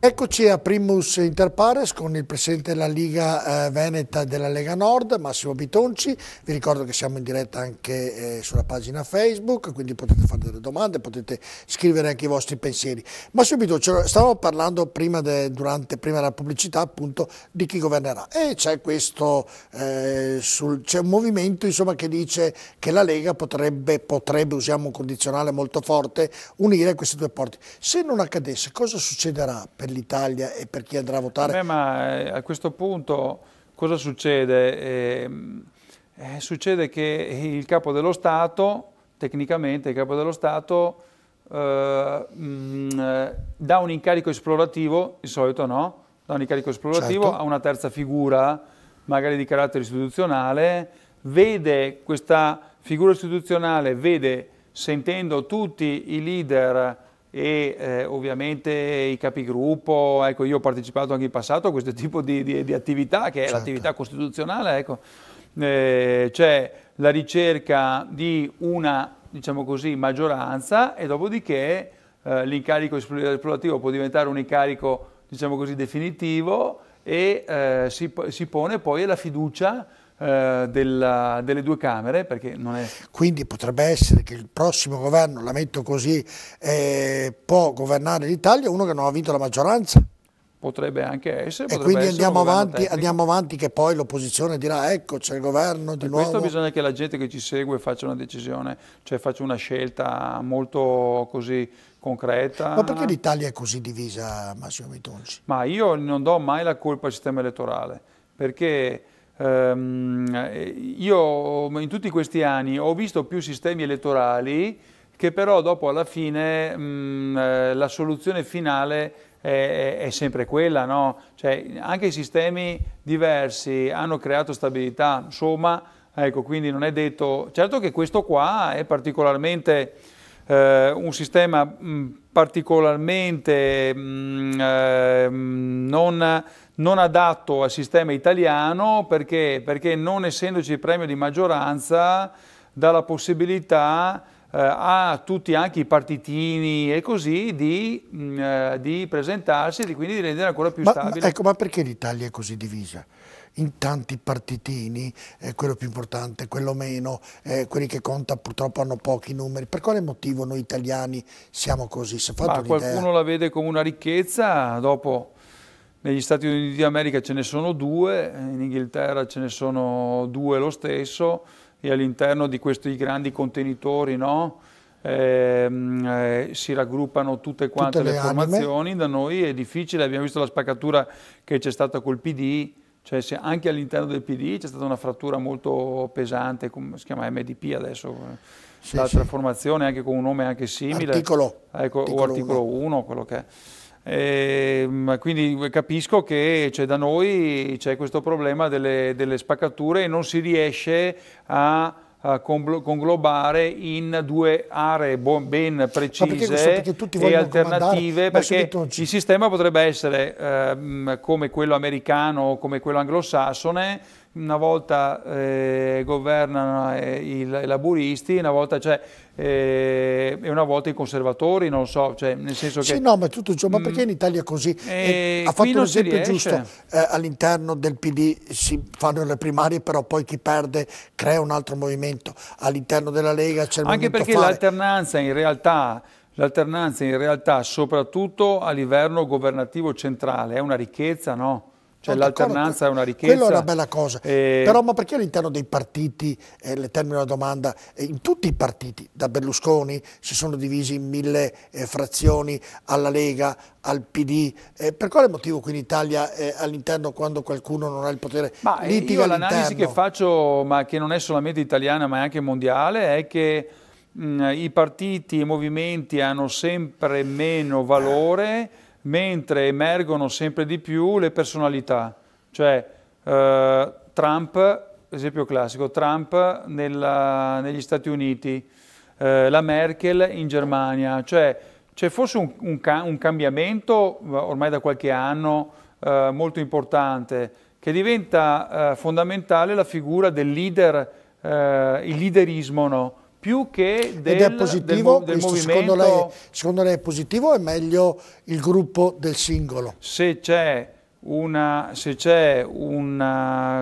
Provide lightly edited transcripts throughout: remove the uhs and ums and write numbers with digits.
Eccoci a Primus Inter Pares con il presidente della Liga Veneta della Lega Nord, Massimo Bitonci. Vi ricordo che siamo in diretta anche sulla pagina Facebook, quindi potete fare delle domande, potete scrivere anche i vostri pensieri. Massimo Bitonci, stavamo parlando prima della pubblicità appunto di chi governerà e c'è questo, c'è un movimento insomma che dice che la Lega potrebbe, usiamo un condizionale molto forte, unire questi due porti. Se non accadesse, cosa succederà per l'Italia e per chi andrà a votare? Beh, ma a questo punto cosa succede? Succede che il capo dello Stato, tecnicamente il capo dello Stato, dà un incarico esplorativo, di solito no, dà un incarico esplorativo certo. A una terza figura, magari di carattere istituzionale, vede questa figura istituzionale, sentendo tutti i leader e ovviamente i capigruppo, ecco, io ho partecipato anche in passato a questo tipo di attività che è certo. L'attività costituzionale, ecco. C'è la ricerca di una, diciamo così, maggioranza e dopodiché l'incarico esplorativo può diventare un incarico, diciamo così, definitivo e si pone poi la fiducia delle due Camere, perché non è... Quindi potrebbe essere che il prossimo governo, la metto così, può governare l'Italia uno che non ha vinto la maggioranza? Potrebbe anche essere. E quindi andiamo avanti che poi l'opposizione dirà ecco c'è il governo di nuovo. Questo bisogna che la gente che ci segue faccia una decisione, cioè faccia una scelta molto così concreta. Ma perché l'Italia è così divisa, Massimo Bitonci? Ma io non do mai la colpa al sistema elettorale, perché io in tutti questi anni ho visto più sistemi elettorali che però dopo alla fine la soluzione finale è sempre quella, no? Cioè, anche i sistemi diversi hanno creato stabilità, insomma, ecco, quindi non è detto, certo che questo qua è particolarmente un sistema particolarmente non adatto al sistema italiano perché non essendoci il premio di maggioranza dà la possibilità a tutti, anche i partitini e così, di presentarsi e quindi di rendere ancora più stabile. Ecco, ma perché l'Italia è così divisa? In tanti partitini, quello più importante, quello meno, quelli che conta purtroppo hanno pochi numeri. Per quale motivo noi italiani siamo così? Qualcuno la vede come una ricchezza, dopo negli Stati Uniti d'America ce ne sono due, in Inghilterra ce ne sono due lo stesso, e all'interno di questi grandi contenitori, no? Si raggruppano tutte quante le formazioni. Da noi è difficile, abbiamo visto la spaccatura che c'è stata col PD, cioè anche all'interno del PD c'è stata una frattura molto pesante, come si chiama MDP adesso, sì, l'altra formazione anche con un nome anche simile, articolo 1, quello che è. Quindi capisco che da noi c'è questo problema delle spaccature e non si riesce a conglobare in due aree ben precise e alternative, perché il sistema potrebbe essere come quello americano o come quello anglosassone. Una volta governano i laburisti, una volta e una volta i conservatori, non lo so, cioè nel senso che... Sì, no, ma è tutto giù, ma perché in Italia è così? Ha fatto un esempio giusto, all'interno del PD si fanno le primarie, però poi chi perde crea un altro movimento, all'interno della Lega c'è il movimento Anche perché l'alternanza in realtà, soprattutto a livello governativo centrale, è una ricchezza, no? Cioè l'alternanza è una ricchezza. Quella è una bella cosa, però ma perché all'interno dei partiti, le termino la domanda, in tutti i partiti, da Berlusconi si sono divisi in 1000 frazioni, alla Lega, al PD, per quale motivo qui in Italia all'interno quando qualcuno non ha il potere litiga all'interno? L'analisi che faccio, ma che non è solamente italiana ma è anche mondiale, è che i partiti e i movimenti hanno sempre meno valore mentre emergono sempre di più le personalità, cioè Trump, esempio classico, Trump negli Stati Uniti, la Merkel in Germania, cioè c'è forse un cambiamento ormai da qualche anno molto importante, che diventa fondamentale la figura del leader, il leaderismo, no? più che Ed è positivo, del questo movimento. secondo lei è positivo o è meglio il gruppo del singolo? Se c'è una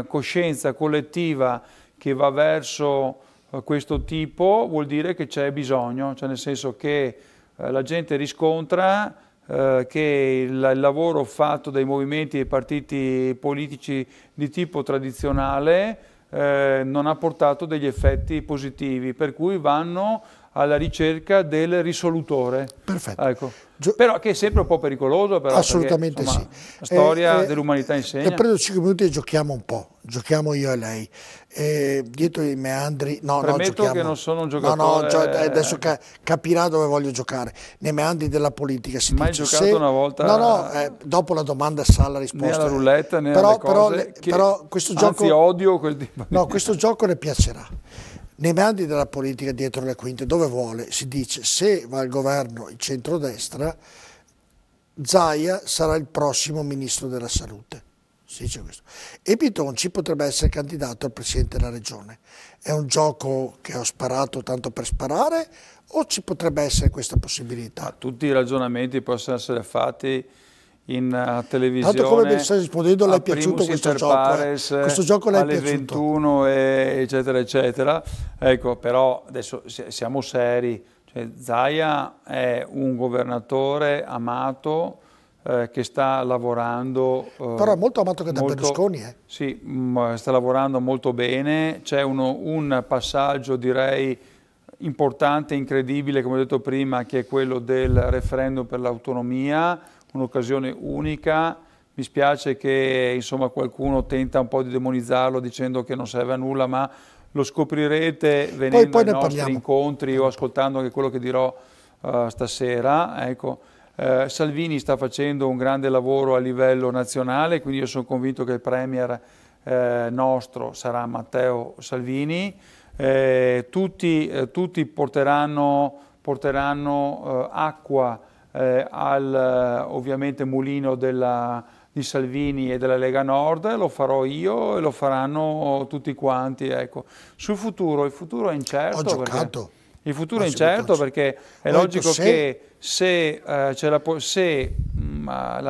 coscienza collettiva che va verso questo tipo, vuol dire che c'è bisogno, cioè nel senso che la gente riscontra che il lavoro fatto dai movimenti e partiti politici di tipo tradizionale non ha portato degli effetti positivi, per cui vanno alla ricerca del risolutore. Perfetto. Ecco. Però che è sempre un po' pericoloso, però, assolutamente perché, insomma, sì. La storia dell'umanità insegna. Prendo 5 minuti e giochiamo un po', giochiamo io e lei. Dietro i meandri, Premetto che non sono un giocatore. Adesso capirà dove voglio giocare. Nei meandri della politica si mai dice giocato una volta. Dopo la domanda sa la risposta. Né alla roulette né alle cose. Però questo gioco, anzi, odio quel tipo. No, questo gioco le piacerà. Nei meandri della politica, dietro le quinte, dove vuole, si dice: se va al governo il centrodestra, Zaia sarà il prossimo ministro della salute. Si dice questo. E Bitonci potrebbe essere candidato al presidente della regione. È un gioco che ho sparato tanto per sparare o ci potrebbe essere questa possibilità? Ma tutti i ragionamenti possono essere fatti in televisione. Tanto come mi sta rispondendo, le è piaciuto questo gioco? Questo gioco le è alle piaciuto? 21 eccetera eccetera. Ecco, però adesso siamo seri. Cioè, Zaia è un governatore amato che sta lavorando. Però è molto amato che da Berlusconi. Sì, sta lavorando molto bene. C'è un passaggio, direi, importante, incredibile, come ho detto prima, che è quello del referendum per l'autonomia, un'occasione unica. Mi spiace che insomma, qualcuno tenta un po' di demonizzarlo dicendo che non serve a nulla, ma lo scoprirete venendo ai nostri incontri o ascoltando anche quello che dirò stasera. Ecco. Salvini sta facendo un grande lavoro a livello nazionale, quindi io sono convinto che il premier nostro sarà Matteo Salvini. Tutti porteranno acqua al ovviamente mulino di Salvini e della Lega Nord. Lo farò io e lo faranno tutti quanti. Ecco. Sul futuro, il futuro è incerto. Ho giocato. Il futuro è incerto perché è logico che se la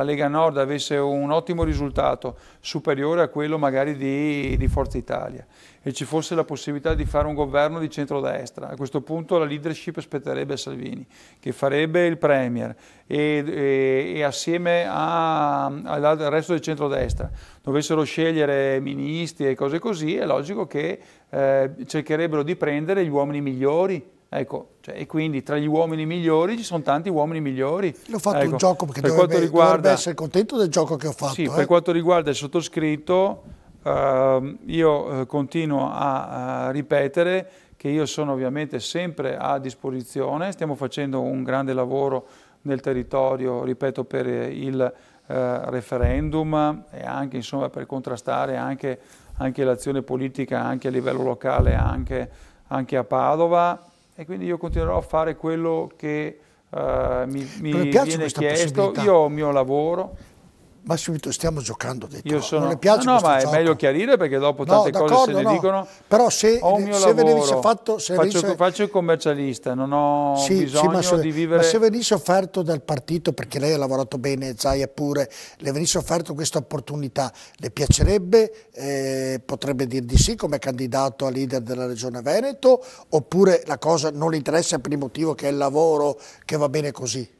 Lega Nord avesse un ottimo risultato superiore a quello magari di Forza Italia e ci fosse la possibilità di fare un governo di centrodestra, a questo punto la leadership spetterebbe a Salvini, che farebbe il premier e assieme al resto del centrodestra dovessero scegliere ministri e cose così, è logico che cercherebbero di prendere gli uomini migliori. Ecco, e quindi tra gli uomini migliori ci sono tanti uomini migliori. L'ho fatto un gioco perché dovrebbe essere contento del gioco che ho fatto. Sì, per quanto riguarda il sottoscritto, io continuo a ripetere che io sono ovviamente sempre a disposizione, stiamo facendo un grande lavoro nel territorio, ripeto, per il referendum e anche insomma, per contrastare anche l'azione politica anche a livello locale, anche a Padova. E quindi io continuerò a fare quello che mi viene chiesto. Io ho il mio lavoro. Ma subito stiamo giocando, non le piace ma è meglio chiarire perché dopo tante cose se ne dicono. Però se venisse fatto... Faccio il commercialista, non ho bisogno di vivere... Ma se venisse offerto dal partito, perché lei ha lavorato bene, Zaia pure, le venisse offerto questa opportunità, le piacerebbe? Potrebbe dir di sì come candidato a leader della Regione Veneto? Oppure la cosa non le interessa per il motivo che è il lavoro, che va bene così?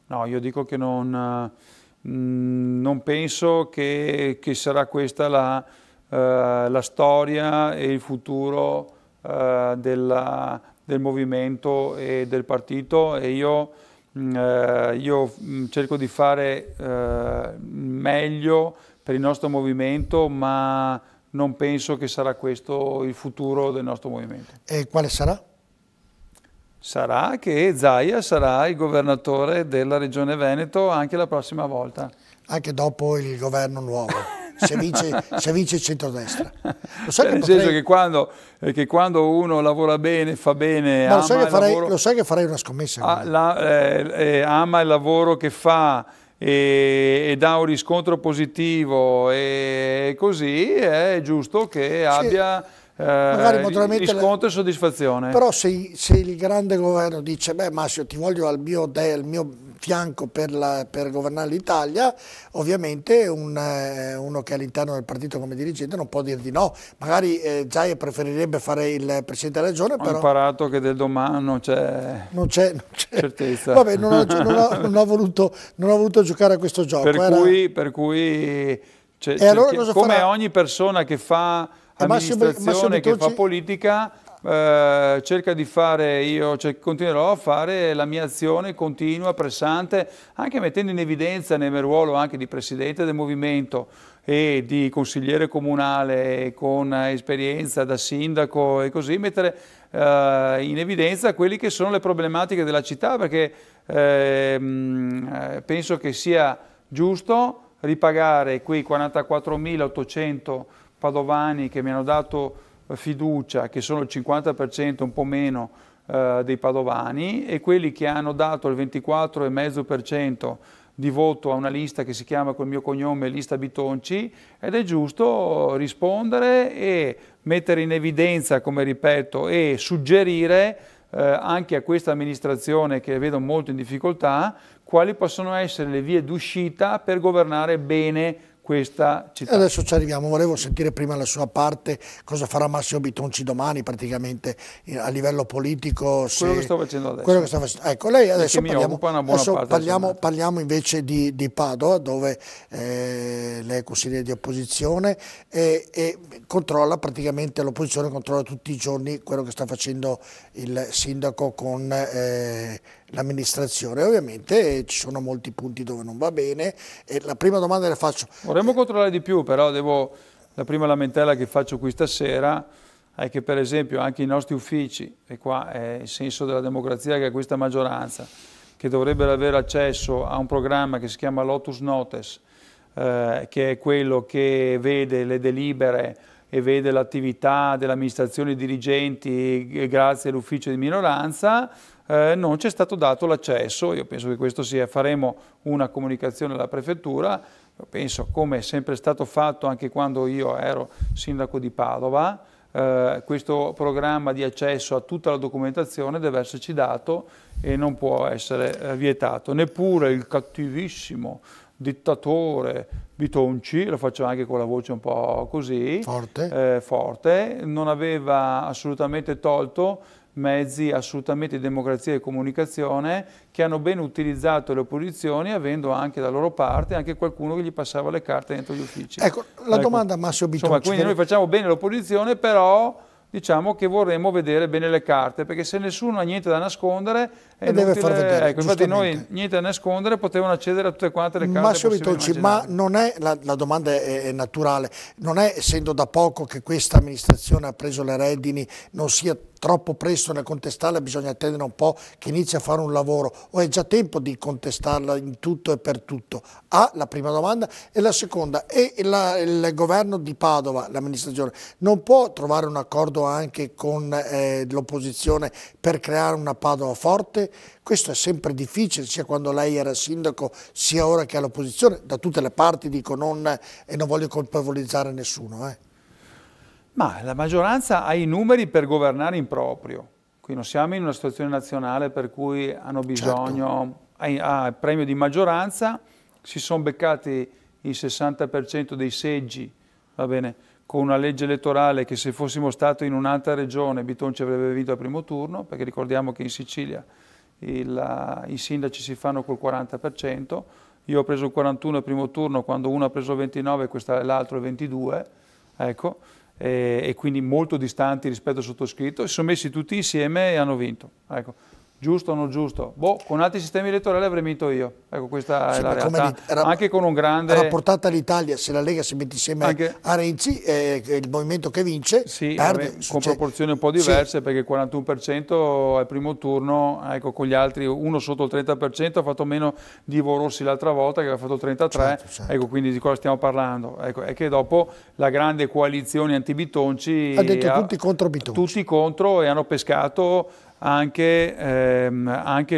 No, io dico che non penso che sarà questa la storia e il futuro del movimento e del partito e io cerco di fare meglio per il nostro movimento, ma non penso che sarà questo il futuro del nostro movimento. E quale sarà? Sarà che Zaia sarà il governatore della Regione Veneto anche la prossima volta. Anche dopo il governo nuovo, se vince il centrodestra. Nel senso che quando uno lavora bene, fa bene, lo sai che farei una scommessa? Ama il lavoro che fa e dà un riscontro positivo e così è giusto che abbia riscontro e soddisfazione. Però se il grande governo dice, beh Massimo ti voglio al mio fianco per governare l'Italia, ovviamente uno che è all'interno del partito come dirigente non può dir di no. Magari Zaia preferirebbe fare il Presidente della Regione, però... Ho imparato che del domani non c'è certezza. Vabbè, non ho voluto giocare a questo gioco. Per cui allora come ogni persona che fa amministrazione, che fa politica, cerca di fare, continuerò a fare la mia azione continua, pressante, anche mettendo in evidenza nel mio ruolo anche di presidente del movimento e di consigliere comunale con esperienza da sindaco e così, mettere in evidenza quelle che sono le problematiche della città, perché penso che sia giusto ripagare quei 44.800 padovani che mi hanno dato fiducia, che sono il 50%, un po' meno dei padovani, e quelli che hanno dato il 24,5% di voto a una lista che si chiama col mio cognome Lista Bitonci, ed è giusto rispondere e mettere in evidenza, come ripeto, e suggerire anche a questa amministrazione che vedo molto in difficoltà quali possono essere le vie d'uscita per governare bene questa città. Adesso ci arriviamo, volevo sentire prima la sua parte, cosa farà Massimo Bitonci domani praticamente a livello politico. Quello che sto facendo adesso. Quello che sta facendo. Ecco, lei adesso parliamo invece di Padova, dove lei è consigliere di opposizione e controlla praticamente, l'opposizione controlla tutti i giorni quello che sta facendo il sindaco con l'amministrazione. Ovviamente ci sono molti punti dove non va bene e la prima domanda le faccio. Vorremmo controllare di più, però la prima lamentela che faccio qui stasera è che per esempio anche i nostri uffici, e qua è il senso della democrazia che è questa maggioranza, che dovrebbero avere accesso a un programma che si chiama Lotus Notes, che è quello che vede le delibere e vede l'attività dell'amministrazione dirigenti grazie all'ufficio di minoranza, non ci è stato dato l'accesso. Io penso che questo sia, faremo una comunicazione alla prefettura, penso come è sempre stato fatto anche quando io ero sindaco di Padova, questo programma di accesso a tutta la documentazione deve esserci dato e non può essere vietato. Neppure il cattivissimo dittatore Bitonci, lo faccio anche con la voce un po' così, forte, non aveva assolutamente tolto mezzi assolutamente di democrazia e comunicazione che hanno ben utilizzato le opposizioni, avendo anche da loro parte anche qualcuno che gli passava le carte dentro gli uffici. Ecco, la domanda a Massimo Bitonci. Insomma, quindi noi facciamo bene l'opposizione, però diciamo che vorremmo vedere bene le carte, perché se nessuno ha niente da nascondere è deve far vedere. Ecco, infatti noi niente da nascondere, potevano accedere a tutte quante le carte. Massimo Bitonci, ma non è, la domanda è naturale, non è, essendo da poco che questa amministrazione ha preso le redini, non sia troppo presto nel contestarla, bisogna attendere un po' che inizi a fare un lavoro, o è già tempo di contestarla in tutto e per tutto? La prima domanda. E la seconda, il governo di Padova, l'amministrazione, non può trovare un accordo anche con l'opposizione per creare una Padova forte? Questo è sempre difficile, sia quando lei era sindaco, sia ora che all'opposizione, da tutte le parti dico, e non voglio colpevolizzare nessuno. Ma la maggioranza ha i numeri per governare in proprio. Qui non siamo in una situazione nazionale per cui hanno bisogno, a premio di maggioranza, si sono beccati il 60% dei seggi, va bene, con una legge elettorale che se fossimo stati in un'altra regione Bitonci avrebbe vinto al primo turno, perché ricordiamo che in Sicilia i sindaci si fanno col 40%, io ho preso il 41 al primo turno, quando uno ha preso il 29 e l'altro il 22, ecco, e quindi molto distanti rispetto al sottoscritto, si sono messi tutti insieme e hanno vinto. Ecco. Giusto o non giusto? Boh, con altri sistemi elettorali avrei vinto io. Ecco, questa è la realtà. Anche con un grande... Rapportata all'Italia, se la Lega si mette insieme a Renzi, il movimento che vince, perde. Con proporzioni un po' diverse, perché il 41% al primo turno, ecco, con gli altri, uno sotto il 30%, ha fatto meno di Ivo Rossi l'altra volta, che aveva fatto il 33%, certo. Ecco, quindi di cosa stiamo parlando? Ecco, è che dopo la grande coalizione anti-Bitonci... Ha detto tutti contro Bitonci. Tutti contro, e hanno pescato anche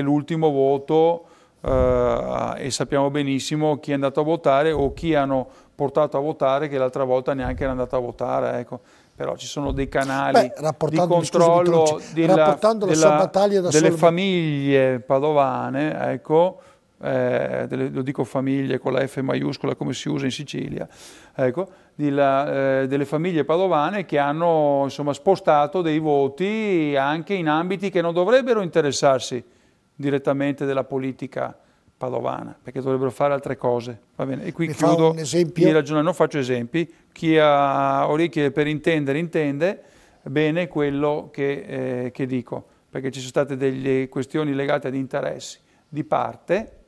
l'ultimo voto, e sappiamo benissimo chi è andato a votare o chi hanno portato a votare, che l'altra volta neanche era andato a votare. Ecco. però ci sono dei canali di controllo delle famiglie padovane, ecco, lo dico famiglie con la F maiuscola come si usa in Sicilia, ecco, delle famiglie padovane che hanno insomma spostato dei voti anche in ambiti che non dovrebbero interessarsi direttamente della politica padovana, perché dovrebbero fare altre cose, va bene? E qui chiudo il ragionamento, non faccio esempi, chi ha orecchie per intendere intende bene quello che dico, perché ci sono state delle questioni legate ad interessi di parte,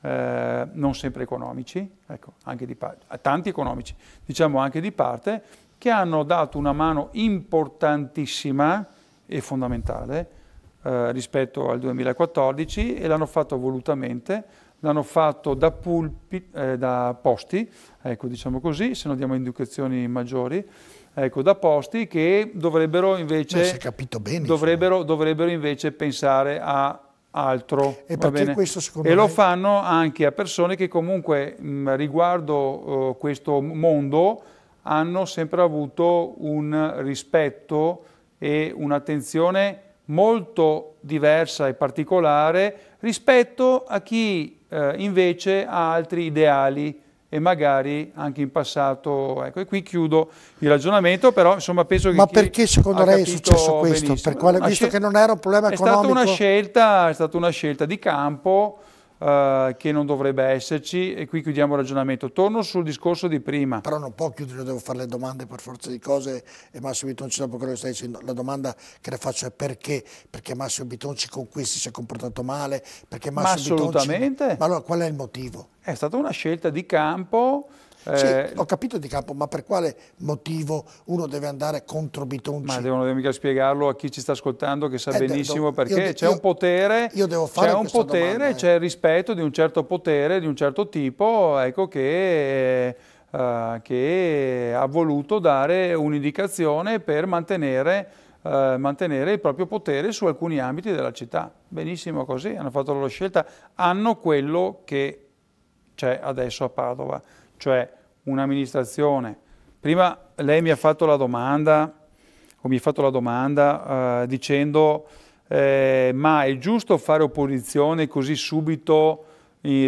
non sempre economici, ecco, anche di parte, tanti economici, diciamo anche di parte, che hanno dato una mano importantissima e fondamentale rispetto al 2014 e l'hanno fatto volutamente, l'hanno fatto da posti, ecco, diciamo così, se non diamo indicazioni maggiori, ecco, da posti che dovrebbero invece, dovrebbero invece pensare a altro, e va bene? E lo fanno anche a persone che comunque riguardo questo mondo hanno sempre avuto un rispetto e un'attenzione molto diversa e particolare rispetto a chi invece ha altri ideali e magari anche in passato, ecco, e qui chiudo il ragionamento, però insomma penso che... Ma perché secondo lei è successo questo? Visto che non era un problema economico? È stata una scelta di campo che non dovrebbe esserci, e qui chiudiamo il ragionamento. Torno sul discorso di prima. Però non può chiudere, io devo fare le domande per forza di cose, e Massimo Bitonci dopo quello che stai dicendo, la domanda che le faccio è perché? Perché Massimo Bitonci con questi si è comportato male? Perché Massimo assolutamente. Bitonci... Ma allora qual è il motivo? È stata una scelta di campo. Sì, ho capito di campo, ma per quale motivo uno deve andare contro Bitonci? Ma devo mica spiegarlo a chi ci sta ascoltando, che sa benissimo perché c'è un potere, c'è il rispetto di un certo potere, di un certo tipo, ecco, che ha voluto dare un'indicazione per mantenere il proprio potere su alcuni ambiti della città. Benissimo così, hanno fatto la loro scelta, hanno quello che c'è adesso a Padova, cioè un'amministrazione. Prima lei mi ha fatto la domanda, dicendo ma è giusto fare opposizione così subito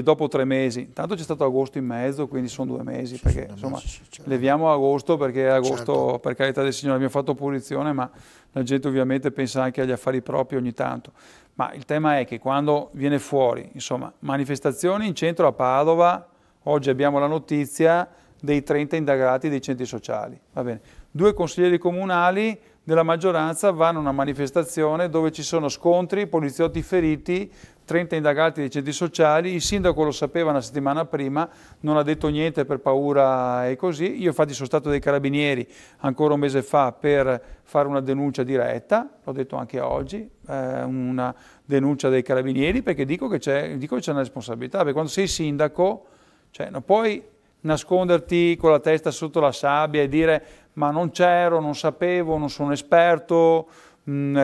dopo 3 mesi? Intanto c'è stato agosto in mezzo, quindi sono 2 mesi, perché insomma leviamo agosto, perché agosto, per carità del Signore, abbiamo fatto opposizione, ma la gente ovviamente pensa anche agli affari propri ogni tanto. Ma il tema è che quando viene fuori, insomma, manifestazioni in centro a Padova, oggi abbiamo la notizia dei 30 indagati dei centri sociali. Va bene. 2 consiglieri comunali della maggioranza vanno a una manifestazione dove ci sono scontri, poliziotti feriti, 30 indagati dei centri sociali. Il sindaco lo sapeva una settimana prima, non ha detto niente per paura e così. Io infatti sono stato dai carabinieri ancora un mese fa per fare una denuncia diretta, l'ho detto anche oggi, una denuncia dei carabinieri, perché dico che c'è una responsabilità, perché quando sei sindaco, cioè, non puoi nasconderti con la testa sotto la sabbia e dire ma non c'ero, non sapevo, non sono esperto,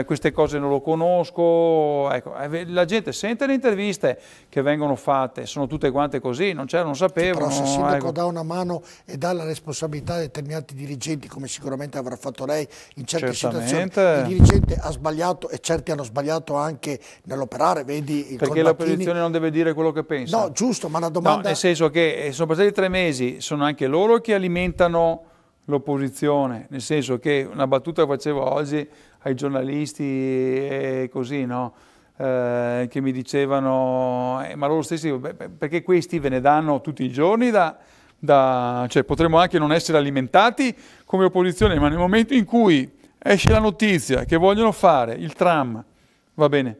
queste cose non lo conosco. Ecco, la gente sente le interviste che vengono fatte, sono tutte quante così, non c'ero, non sapevo. Però se il sindaco dà una mano e dà la responsabilità a determinati dirigenti, come sicuramente avrà fatto lei in certe situazioni, il dirigente ha sbagliato e certi hanno sbagliato anche nell'operare, vedi il perché l'opposizione non deve dire quello che pensa. No, giusto, ma la domanda... No, nel senso che sono passati 3 mesi, sono anche loro che alimentano l'opposizione, nel senso che una battuta che facevo oggi ai giornalisti e così, no? Che mi dicevano, ma loro stessi, perché questi ve ne danno tutti i giorni cioè potremmo anche non essere alimentati come opposizione, ma nel momento in cui esce la notizia che vogliono fare il tram, va bene,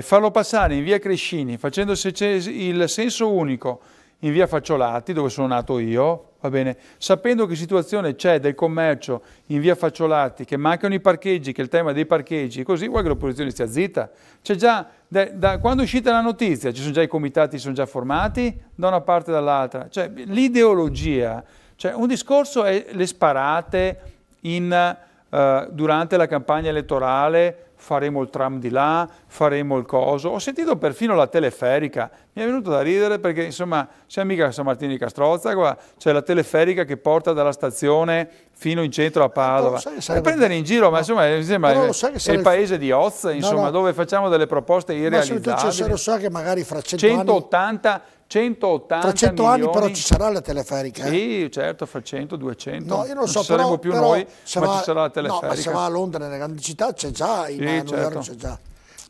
farlo passare in via Crescini, facendo il senso unico in via Facciolati, dove sono nato io, va bene, sapendo che situazione c'è del commercio in via Facciolati, che mancano i parcheggi, che il tema dei parcheggi, così vuoi che l'opposizione stia zitta? C'è già, da quando è uscita la notizia, ci sono già i comitati, sono già formati, da una parte e dall'altra. Cioè, l'ideologia, cioè un discorso è le sparate durante la campagna elettorale, faremo il tram di là, faremo il coso. Ho sentito perfino la teleferica, mi è venuto da ridere perché insomma siamo mica a San Martino di Castrozza, qua c'è la teleferica che porta dalla stazione fino in centro a Padova. Per prendere in giro, ma insomma è il paese di Oz, insomma, dove facciamo delle proposte irrealizzabili. Se lo sa che magari fra 180 tra 100 anni però ci sarà la teleferica. Sì, certo, fra 100, 200. No, io non so, ci saremo più noi, ma ci sarà la teleferica. No, ma se va a Londra, nelle grandi città, c'è già, a New York c'è già.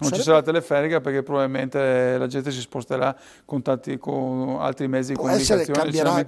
Non ci sarà la teleferica perché probabilmente la gente si sposterà con altri mezzi di comunicazione,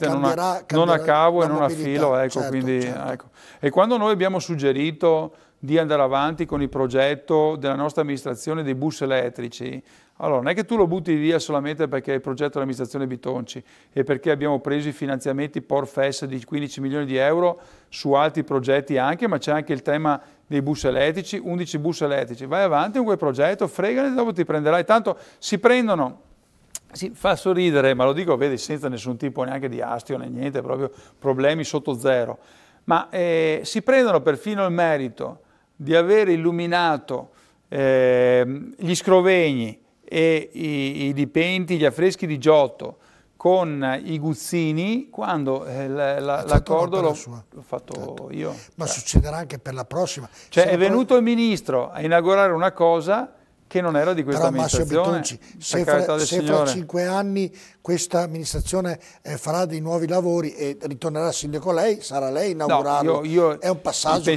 non a cavo e non a filo. Ecco, ecco. E quando noi abbiamo suggerito di andare avanti con il progetto della nostra amministrazione dei bus elettrici, allora non è che tu lo butti via solamente perché è il progetto dell'amministrazione Bitonci e perché abbiamo preso i finanziamenti POR-FES di 15 milioni di euro su altri progetti anche, ma c'è anche il tema dei bus elettrici, 11 bus elettrici. Vai avanti con quel progetto, fregane, dopo ti prenderai. Tanto si prendono, si fa sorridere, ma lo dico, vedi, senza nessun tipo neanche di astio né niente, proprio problemi sotto zero. Ma si prendono perfino il merito di aver illuminato gli Scrovegni e i dipinti, gli affreschi di Giotto con i Guzzini quando l'accordo l'ho fatto io. Ma succederà anche per la prossima. Cioè è venuto il ministro a inaugurare una cosa che non era di questa amministrazione. Se fra 5 anni questa amministrazione farà dei nuovi lavori e ritornerà sindaco lei, sarà lei a inaugurarlo. È un passaggio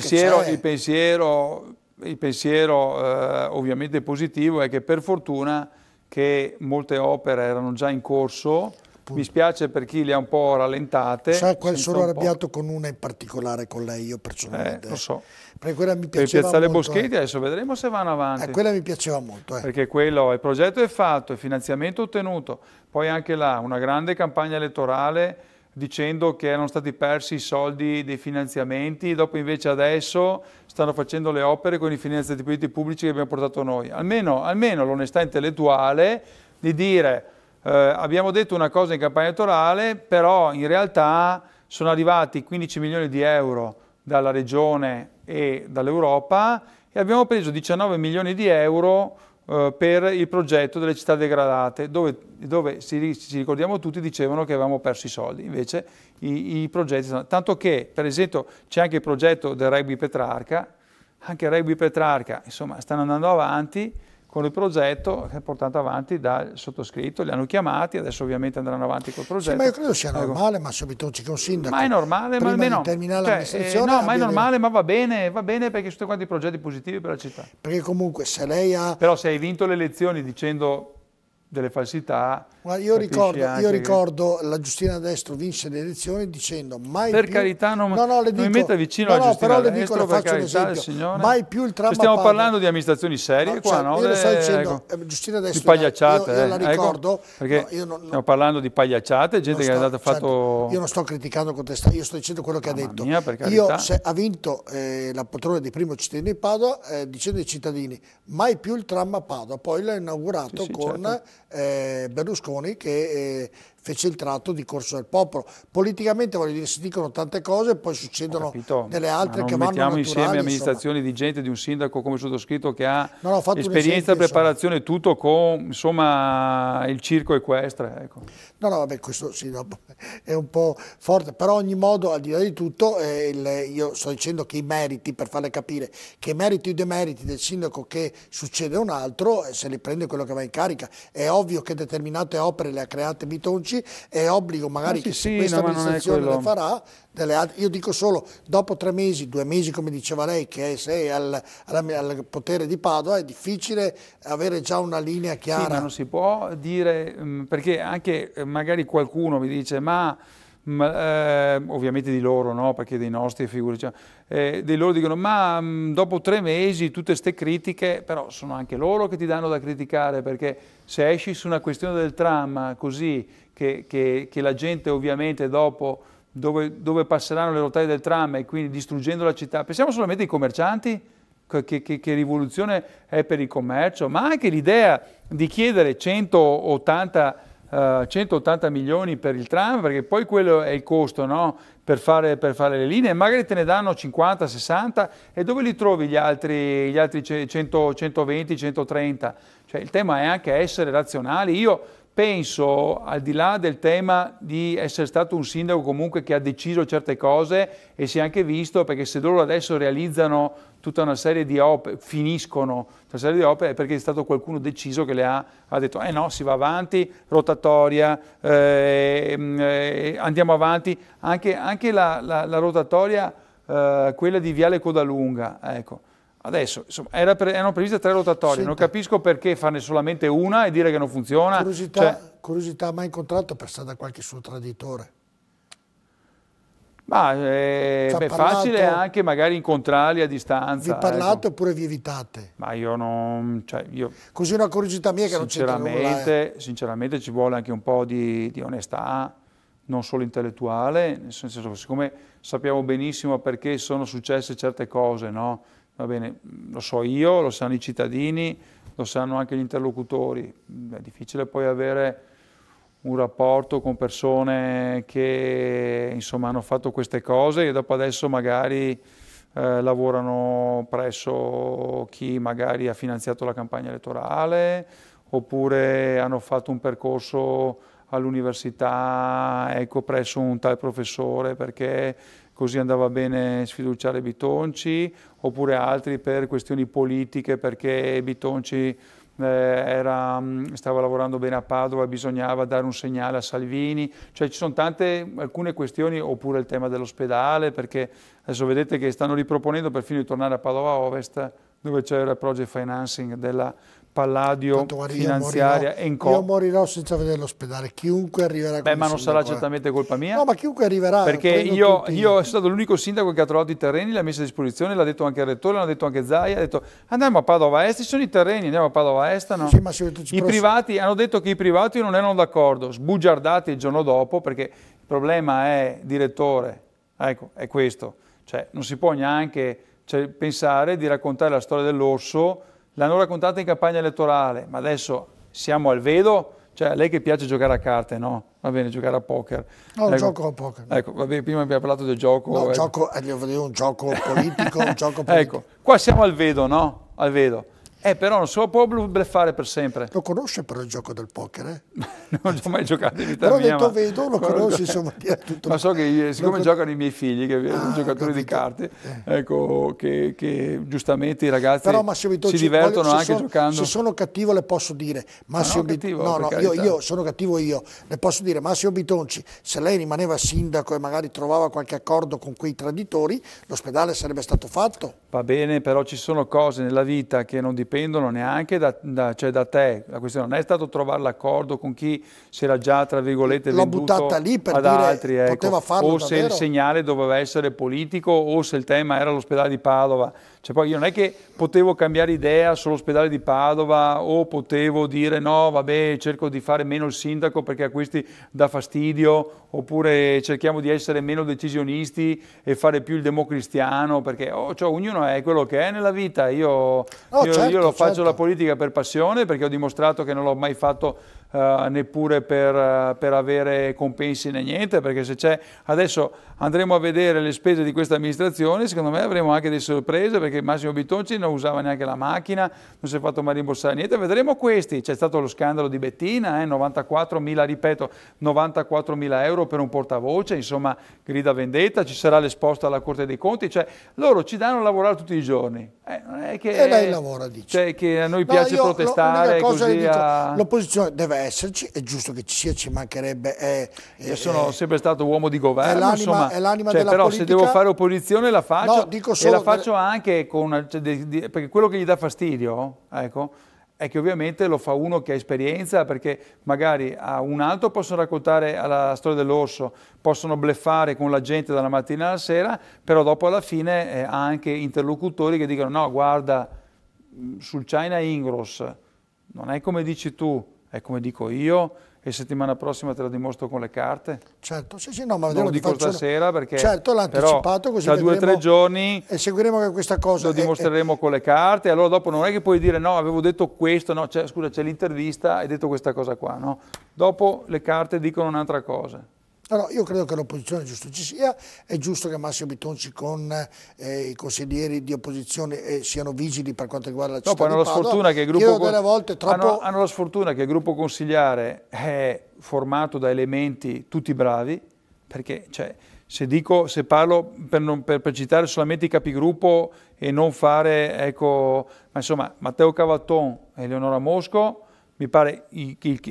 il pensiero ovviamente positivo è che per fortuna che molte opere erano già in corso. Mi spiace per chi le ha un po' rallentate. Sai, sono arrabbiato con una in particolare, con lei, io personalmente. Lo so. Perché quella mi per piaceva Piazzale molto. Boschetti adesso vedremo se vanno avanti. Quella mi piaceva molto. Perché il progetto è fatto, il finanziamento ottenuto. Poi anche là una grande campagna elettorale dicendo che erano stati persi i soldi dei finanziamenti, dopo invece adesso stanno facendo le opere con i finanziamenti pubblici che abbiamo portato noi. Almeno l'onestà intellettuale di dire abbiamo detto una cosa in campagna elettorale, però in realtà sono arrivati 15 milioni di euro dalla Regione e dall'Europa e abbiamo preso 19 milioni di euro per il progetto delle città degradate, dove ci ricordiamo tutti dicevano che avevamo perso i soldi, invece i progetti sono... Tanto che, per esempio, c'è anche il progetto del Rugby Petrarca, anche il Rugby Petrarca, insomma, stanno andando avanti con il progetto che è portato avanti dal sottoscritto, li hanno chiamati, adesso ovviamente andranno avanti col progetto. Sì, ma io credo sia normale, Massimo Bitonci, che un sindaco... Ma è normale, ma almeno... di terminare l'amministrazione... no, ma è normale, ma va bene perché sono tutti quanti progetti positivi per la città. Perché comunque se lei ha... Però se hai vinto le elezioni dicendo delle falsità... Ma io ricordo la Giustina Destro vinse le elezioni dicendo mai per più... carità non mi metta vicino alla Giustina Destro, per carità del Signore. Mai più il tram a stiamo Padova. parlando di amministrazioni serie qua, no? Io lo sto dicendo, Giustina Destro, di pagliacciate, io la ricordo. Perché stiamo parlando di pagliacciate, gente che è andata fatto... Io non sto criticando contestare, io sto dicendo quello che ha detto. Mia, per io ha vinto la poltrona di primo cittadino di Padova dicendo ai cittadini mai più il tram a Padova, poi l'ha inaugurato con Berlusconi che fece il tratto di Corso del Popolo. Politicamente, voglio dire, si dicono tante cose, poi succedono delle altre che vanno naturali. Mettiamo insieme amministrazioni di gente, di un sindaco come sottoscritto che ha esperienza, preparazione, tutto con, insomma, il circo equestre. Ecco. No, vabbè, questo sì, è un po' forte, però ogni modo, al di là di tutto, io sto dicendo che i meriti, per farle capire, che i meriti o demeriti del sindaco che succede un altro, se li prende quello che va in carica. È ovvio che determinate opere le ha create Bitonci, è obbligo magari che se questa amministrazione le farà, io dico solo, dopo 3 mesi, 2 mesi come diceva lei, che sei al potere di Padova, è difficile avere già una linea chiara. Sì, ma non si può dire, perché anche magari qualcuno mi dice, ma ovviamente di loro, no? Perché dei nostri figurici, dei loro dicono, ma dopo 3 mesi tutte queste critiche, però sono anche loro che ti danno da criticare, perché se esci su una questione del tram così, che la gente ovviamente dopo, dove passeranno le rotaie del tram e quindi distruggendo la città, pensiamo solamente ai commercianti, che rivoluzione è per il commercio, ma anche l'idea di chiedere 180 180 milioni per il tram, perché poi quello è il costo, no? Per fare le linee, magari te ne danno 50, 60 e dove li trovi gli altri 100, 120, 130? Cioè il tema è anche essere razionali. Io penso, al di là del tema di essere stato un sindaco comunque che ha deciso certe cose e si è anche visto, perché se loro adesso realizzano tutta una serie di opere, finiscono una serie di opere, è perché è stato qualcuno deciso che ha detto no, si va avanti, rotatoria, andiamo avanti, anche la rotatoria, quella di Viale Codalunga, ecco. Adesso, insomma, erano previste 3 rotatorie, Senta, non capisco perché farne solamente una e dire che non funziona. Curiosità, mai incontrato per strada qualche suo traditore? Ma facile anche magari incontrarli a distanza. Vi parlate oppure vi evitate? Ma io non... Così una curiosità mia che non c'entra nulla. Sinceramente ci vuole anche un po' di onestà, non solo intellettuale, nel senso, siccome sappiamo benissimo perché sono successe certe cose, no? Va bene, lo so io, lo sanno i cittadini, lo sanno anche gli interlocutori. È difficile poi avere un rapporto con persone che insomma hanno fatto queste cose e dopo adesso magari lavorano presso chi magari ha finanziato la campagna elettorale oppure hanno fatto un percorso all'università, ecco, presso un tal professore perché così andava bene sfiduciare Bitonci, oppure altri per questioni politiche perché Bitonci stava lavorando bene a Padova e bisognava dare un segnale a Salvini, cioè ci sono alcune questioni, oppure il tema dell'ospedale, perché adesso vedete che stanno riproponendo perfino di tornare a Padova Ovest, dove c'era il project financing della Palladio finanziaria e Io morirò senza vedere l'ospedale, chiunque arriverà con ma non sarà certamente colpa mia. No, ma chiunque arriverà. Perché io sono stato l'unico sindaco che ha trovato i terreni, li ha messi a disposizione, l'ha detto anche il rettore, l'ha detto anche Zaia, ha detto andiamo a Padova Est, ci sono i terreni, andiamo a Padova Est, no? Sì, ma I privati hanno detto che i privati non erano d'accordo, sbugiardati il giorno dopo, perché il problema è, direttore, ecco, è questo, cioè non si può neanche pensare di raccontare la storia dell'orso. L'hanno raccontata in campagna elettorale, ma adesso siamo al vedo, cioè a lei che piace giocare a carte, no? Va bene, giocare a poker. No, ecco, gioco a poker. Ecco, va bene, prima abbiamo parlato del gioco. No, un gioco politico, un gioco politico. Ecco, qua siamo al vedo, no? Al vedo. Però non si può bluffare per sempre. Lo conosce però il gioco del poker, eh? Non ci ho mai giocato in vita però mia. Però vedo, lo conosci, insomma. Ma so che siccome giocano i miei figli, che sono giocatori di carte, ecco, che giustamente i ragazzi si divertono anche giocando. Se sono cattivo le posso dire, Massimo io sono cattivo le posso dire, Massimo Bitonci, se lei rimaneva sindaco e magari trovava qualche accordo con quei traditori, l'ospedale sarebbe stato fatto. Va bene, però ci sono cose nella vita che non dipendono neanche da te. La questione non è stato trovare l'accordo con chi si era già, tra virgolette, venduto lì per ad dire, altri. Ecco. Poteva farlo o davvero. Se il segnale doveva essere politico o se il tema era l'ospedale di Padova. Cioè, poi io non è che potevo cambiare idea sull'ospedale di Padova o potevo dire no, vabbè, cerco di fare meno il sindaco perché a questi dà fastidio, oppure cerchiamo di essere meno decisionisti e fare più il democristiano, perché ognuno è quello che è nella vita. Io faccio la politica per passione, perché ho dimostrato che non l'ho mai fatto neppure per avere compensi né niente, perché se c'è adesso andremo a vedere le spese di questa amministrazione, secondo me avremo anche delle sorprese, perché Massimo Bitonci non usava neanche la macchina, non si è fatto mai rimborsare niente. Vedremo questi. C'è stato lo scandalo di Bettina, 94.000 euro per un portavoce, insomma, grida vendetta, ci sarà l'esposta alla Corte dei Conti, cioè loro ci danno a lavorare tutti i giorni. Non è che, e lei lavora, dice. Cioè che a noi piace protestare così. L'opposizione deve esserci, è giusto che ci sia, ci mancherebbe. Io sono sempre stato uomo di governo, insomma, è l'anima della però politica. se devo fare opposizione la faccio, no, dico solo e la faccio anche con perché quello che gli dà fastidio, ecco, è che ovviamente lo fa uno che ha esperienza, perché magari a un altro possono raccontare la storia dell'orso, possono bleffare con la gente dalla mattina alla sera, però dopo alla fine ha anche interlocutori che dicono no, guarda, sul China Ingress non è come dici tu, è come dico io, e settimana prossima te lo dimostro con le carte. Certo, sì, sì, no, ma non lo dico stasera perché certo, l'ha anticipato, così tra 2 o 3 giorni e seguiremo che questa cosa lo dimostreremo con le carte. Allora dopo non è che puoi dire no, avevo detto questo, no, scusa, c'è l'intervista, hai detto questa cosa qua, no? Dopo le carte dicono un'altra cosa. Allora, io credo che l'opposizione giusto ci sia, è giusto che Massimo Bitonci con i consiglieri di opposizione siano vigili per quanto riguarda la città di Padova. Hanno la sfortuna che il gruppo consigliare è formato da elementi tutti bravi, perché cioè, se parlo per citare solamente i capigruppo e non fare, ecco, ma insomma, Matteo Cavaton e Eleonora Mosco, mi pare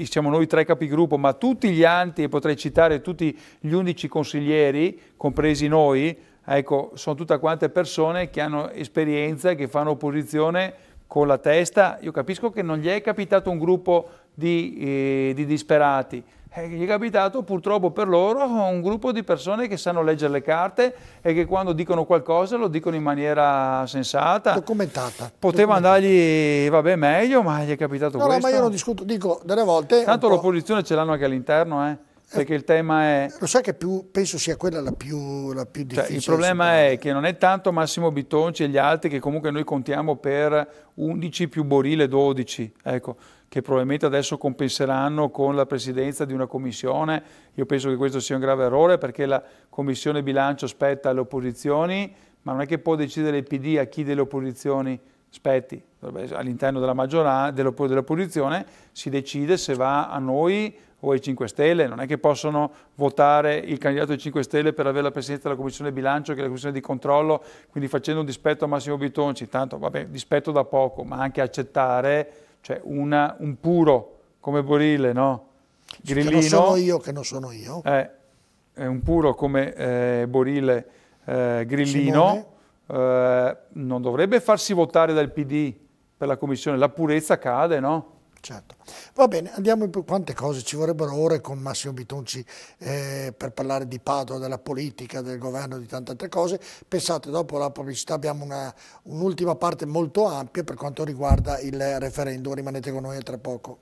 siamo noi 3 capigruppo, ma tutti gli altri, e potrei citare tutti gli 11 consiglieri, compresi noi, ecco, sono tutte quante persone che hanno esperienza e che fanno opposizione con la testa. Io capisco che non gli è capitato un gruppo di disperati, gli è capitato purtroppo per loro un gruppo di persone che sanno leggere le carte e che quando dicono qualcosa lo dicono in maniera sensata, documentata. Poteva andargli, vabbè, meglio, ma gli è capitato questo. No, ma io non discuto, dico delle volte... Tanto l'opposizione ce l'hanno anche all'interno, perché il tema è... Lo sai che penso sia quella la più difficile. Cioè, il problema è che non è tanto Massimo Bitonci e gli altri, che comunque noi contiamo per 11 più Borile 12, ecco, che probabilmente adesso compenseranno con la presidenza di una commissione. Io penso che questo sia un grave errore, perché la commissione bilancio spetta alle opposizioni, ma non è che può decidere il PD a chi delle opposizioni spetti. All'interno della maggioranza, dell'opposizione, si decide se va a noi o ai 5 Stelle. Non è che possono votare il candidato dei 5 Stelle per avere la presidenza della commissione bilancio, che è la commissione di controllo, quindi facendo un dispetto a Massimo Bitonci, tanto vabbè, dispetto da poco, ma anche accettare, cioè un puro come Borile, no? Grillino, che non sono io. È un puro come Borile, Grillino, non dovrebbe farsi votare dal PD per la commissione, la purezza cade, no? Certo. Va bene, andiamo in quante cose, ci vorrebbero ore con Massimo Bitonci per parlare di Padova, della politica, del governo, di tante altre cose. Pensate, dopo la pubblicità abbiamo un'ultima parte molto ampia per quanto riguarda il referendum, rimanete con noi a tra poco.